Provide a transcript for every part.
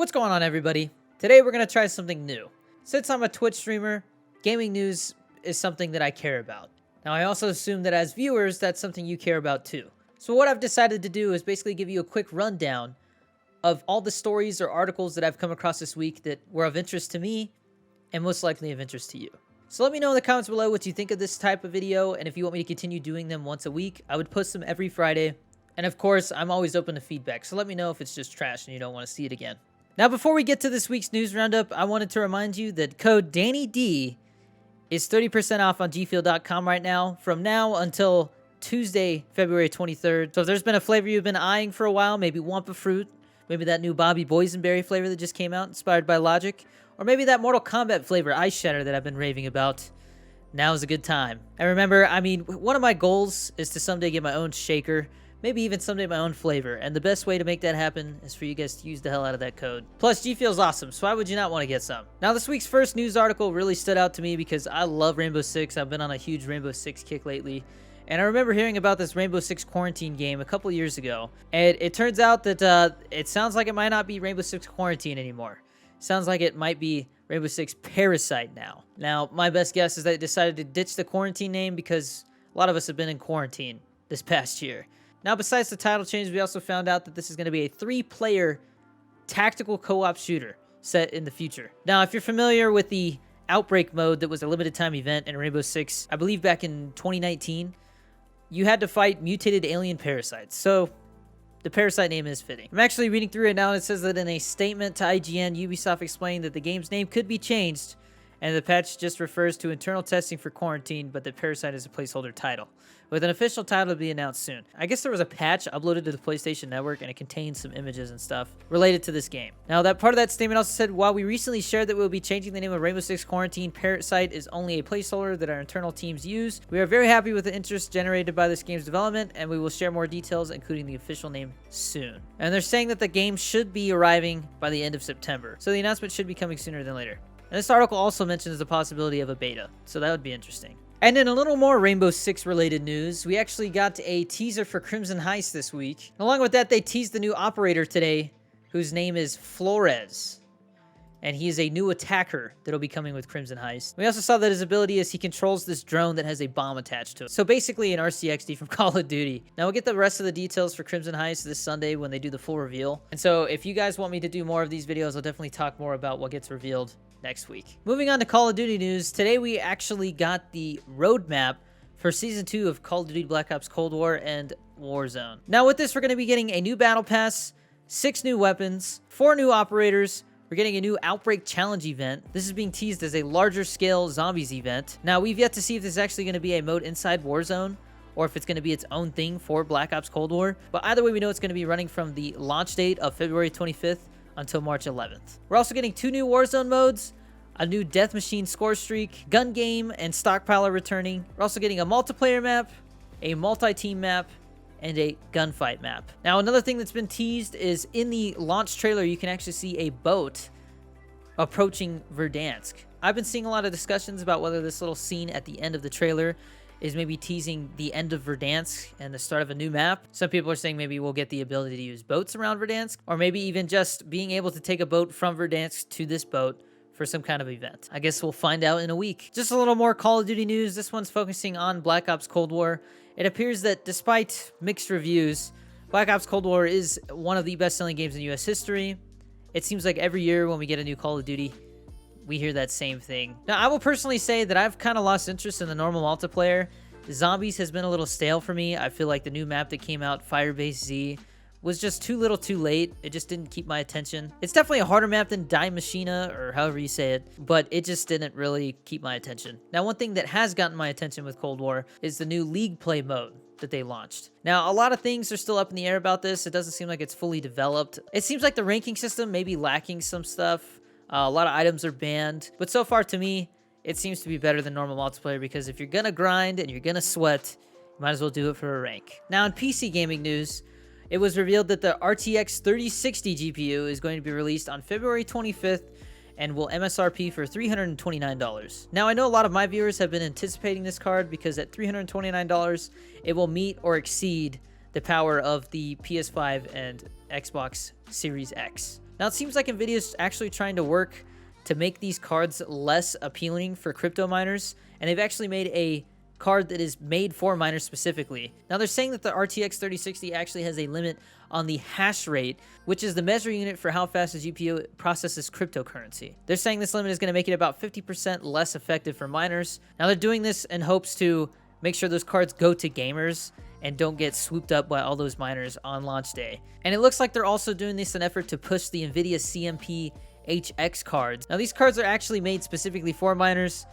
What's going on, everybody? Today we're going to try something new. Since I'm a Twitch streamer, gaming news is something that I care about. Now, I also assume that as viewers, that's something you care about too. So what I've decided to do is basically give you a quick rundown of all the stories or articles that I've come across this week that were of interest to me and most likely of interest to you. So let me know in the comments below what you think of this type of video, and if you want me to continue doing them once a week. I would post them every Friday. And of course, I'm always open to feedback, so let me know if it's just trash and you don't want to see it again. Now, before we get to this week's news roundup, I wanted to remind you that code DannyD is 30% off on gfuel.com right now, from now until Tuesday, February 23rd. So if there's been a flavor you've been eyeing for a while, maybe Wampa Fruit, maybe that new Bobby Boysenberry flavor that just came out, inspired by Logic, or maybe that Mortal Kombat flavor, Ice Shatter, that I've been raving about, now is a good time. And remember, one of my goals is to someday get my own shaker, maybe even someday my own flavor, and the best way to make that happen is for you guys to use the hell out of that code. Plus, G Fuel's awesome, so why would you not want to get some? Now, this week's first news article really stood out to me because I love Rainbow Six. I've been on a huge Rainbow Six kick lately, and I remember hearing about this Rainbow Six Quarantine game a couple years ago, and it turns out that it sounds like it might not be Rainbow Six Quarantine anymore. Sounds like it might be Rainbow Six Parasite now. Now, my best guess is that they decided to ditch the quarantine name because a lot of us have been in quarantine this past year. Now, besides the title change, we also found out that this is going to be a 3-player tactical co-op shooter set in the future. Now, if you're familiar with the Outbreak mode that was a limited time event in Rainbow Six, I believe back in 2019, you had to fight mutated alien parasites. So, the Parasite name is fitting. I'm actually reading through it now, and it says that in a statement to IGN, Ubisoft explained that the game's name could be changed, and the patch just refers to internal testing for Quarantine, but the Parasite is a placeholder title, with an official title to be announced soon. I guess there was a patch uploaded to the PlayStation Network, and it contained some images and stuff related to this game. Now, that part of that statement also said, while we recently shared that we'll be changing the name of Rainbow Six Quarantine, Parasite is only a placeholder that our internal teams use. We are very happy with the interest generated by this game's development, and we will share more details, including the official name, soon. And they're saying that the game should be arriving by the end of September, so the announcement should be coming sooner than later. And this article also mentions the possibility of a beta, so that would be interesting. And in a little more Rainbow Six related news, we actually got a teaser for Crimson Heist this week. Along with that, they teased the new operator today, whose name is Flores. And he is a new attacker that'll be coming with Crimson Heist. We also saw that his ability is he controls this drone that has a bomb attached to it. So basically an RCXD from Call of Duty. Now we'll get the rest of the details for Crimson Heist this Sunday when they do the full reveal. And so if you guys want me to do more of these videos, I'll definitely talk more about what gets revealed next week. Moving on to Call of Duty news, today we actually got the roadmap for Season 2 of Call of Duty Black Ops Cold War and Warzone. Now with this, we're going to be getting a new battle pass, 6 new weapons, 4 new operators. We're getting a new Outbreak Challenge event. This is being teased as a larger scale zombies event. Now, we've yet to see if this is actually going to be a mode inside Warzone or if it's going to be its own thing for Black Ops Cold War. But either way, we know it's going to be running from the launch date of February 25th until March 11th. We're also getting 2 new Warzone modes, a new Death Machine score streak, gun game, and stockpiler returning. We're also getting a multiplayer map, a multi-team map, and a gunfight map. Now, another thing that's been teased is in the launch trailer, you can actually see a boat approaching Verdansk. I've been seeing a lot of discussions about whether this little scene at the end of the trailer is maybe teasing the end of Verdansk and the start of a new map. Some people are saying maybe we'll get the ability to use boats around Verdansk, or maybe even just being able to take a boat from Verdansk to this boat for some kind of event. I guess we'll find out in a week. Just a little more Call of Duty news. This one's focusing on Black Ops Cold War. It appears that despite mixed reviews, Black Ops Cold War is one of the best-selling games in US history. It seems like every year when we get a new Call of Duty, we hear that same thing. Now, I will personally say that I've kind of lost interest in the normal multiplayer. Zombies has been a little stale for me. I feel like the new map that came out, Firebase Z, was just too little too late. It just didn't keep my attention. It's definitely a harder map than Die Machina, or however you say it, but it just didn't really keep my attention. Now, one thing that has gotten my attention with Cold War is the new League Play mode that they launched. Now, a lot of things are still up in the air about this. It doesn't seem like it's fully developed. It seems like the ranking system may be lacking some stuff. A lot of items are banned, but so far to me, it seems to be better than normal multiplayer, because if you're gonna grind and you're gonna sweat, you might as well do it for a rank. Now, in PC gaming news, it was revealed that the RTX 3060 GPU is going to be released on February 25th and will MSRP for $329. Now, I know a lot of my viewers have been anticipating this card because at $329, it will meet or exceed the power of the PS5 and Xbox Series X. Now, it seems like Nvidia's actually trying to work to make these cards less appealing for crypto miners, and they've actually made a card that is made for miners specifically. Now, they're saying that the RTX 3060 actually has a limit on the hash rate, which is the measure unit for how fast the GPU processes cryptocurrency. They're saying this limit is going to make it about 50% less effective for miners. Now, they're doing this in hopes to make sure those cards go to gamers and don't get swooped up by all those miners on launch day. And it looks like they're also doing this in an effort to push the NVIDIA CMP HX cards. Now, these cards are actually made specifically for miners,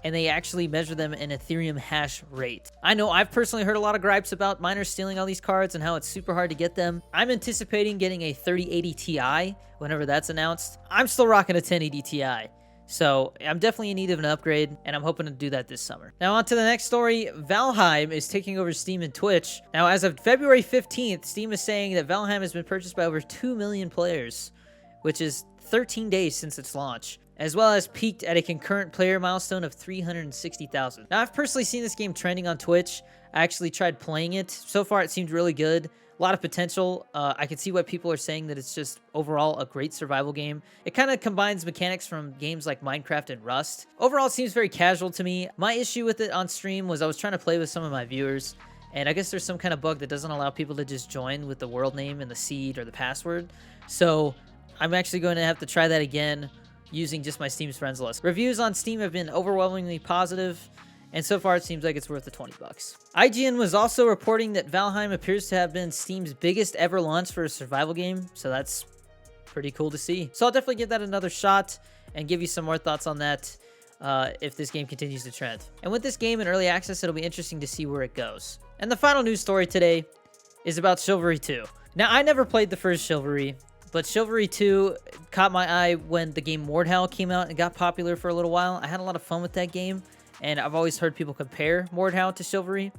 and they actually measure them in Ethereum hash rate. I know I've personally heard a lot of gripes about miners stealing all these cards and how it's super hard to get them. I'm anticipating getting a 3080 Ti whenever that's announced. I'm still rocking a 1080 Ti. So I'm definitely in need of an upgrade, and I'm hoping to do that this summer. Now on to the next story. Valheim is taking over Steam and Twitch. Now, as of February 15th, Steam is saying that Valheim has been purchased by over 2 million players, which is 13 days since its launch, as well as peaked at a concurrent player milestone of 360,000. Now, I've personally seen this game trending on Twitch. I actually tried playing it. So far, it seemed really good. A lot of potential. I can see why people are saying that it's just overall a great survival game. It kind of combines mechanics from games like Minecraft and Rust. Overall, it seems very casual to me. My issue with it on stream was I was trying to play with some of my viewers, and I guess there's some kind of bug that doesn't allow people to just join with the world name and the seed or the password. So I'm actually going to have to try that again using just my Steam's friends list. Reviews on Steam have been overwhelmingly positive, and so far it seems like it's worth the 20 bucks. IGN was also reporting that Valheim appears to have been Steam's biggest ever launch for a survival game, so that's pretty cool to see. So I'll definitely give that another shot and give you some more thoughts on that if this game continues to trend. And with this game in early access, it'll be interesting to see where it goes. And the final news story today is about Chivalry 2. Now, I never played the first Chivalry, but Chivalry 2 caught my eye when the game Mordhau came out and got popular for a little while. I had a lot of fun with that game, and I've always heard people compare Mordhau to Chivalry.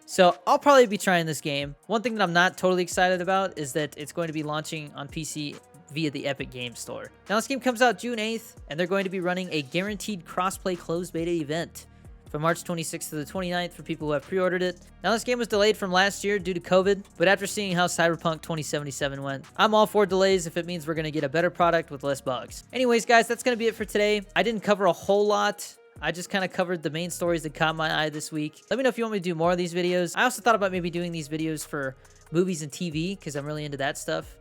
So I'll probably be trying this game. One thing that I'm not totally excited about is that it's going to be launching on PC via the Epic Games Store. Now, this game comes out June 8th, and they're going to be running a guaranteed crossplay closed beta event from March 26th to the 29th for people who have pre-ordered it. Now, this game was delayed from last year due to COVID, but after seeing how Cyberpunk 2077 went, I'm all for delays if it means we're going to get a better product with less bugs. Anyways, guys, that's going to be it for today. I didn't cover a whole lot. I just kind of covered the main stories that caught my eye this week. Let me know if you want me to do more of these videos. I also thought about maybe doing these videos for movies and TV because I'm really into that stuff.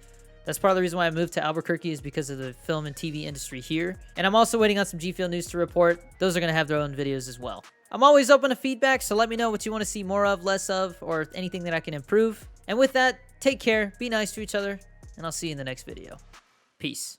That's part of the reason why I moved to Albuquerque, is because of the film and TV industry here. And I'm also waiting on some G Fuel news to report. Those are going to have their own videos as well. I'm always open to feedback, so let me know what you want to see more of, less of, or anything that I can improve. And with that, take care, be nice to each other, and I'll see you in the next video. Peace.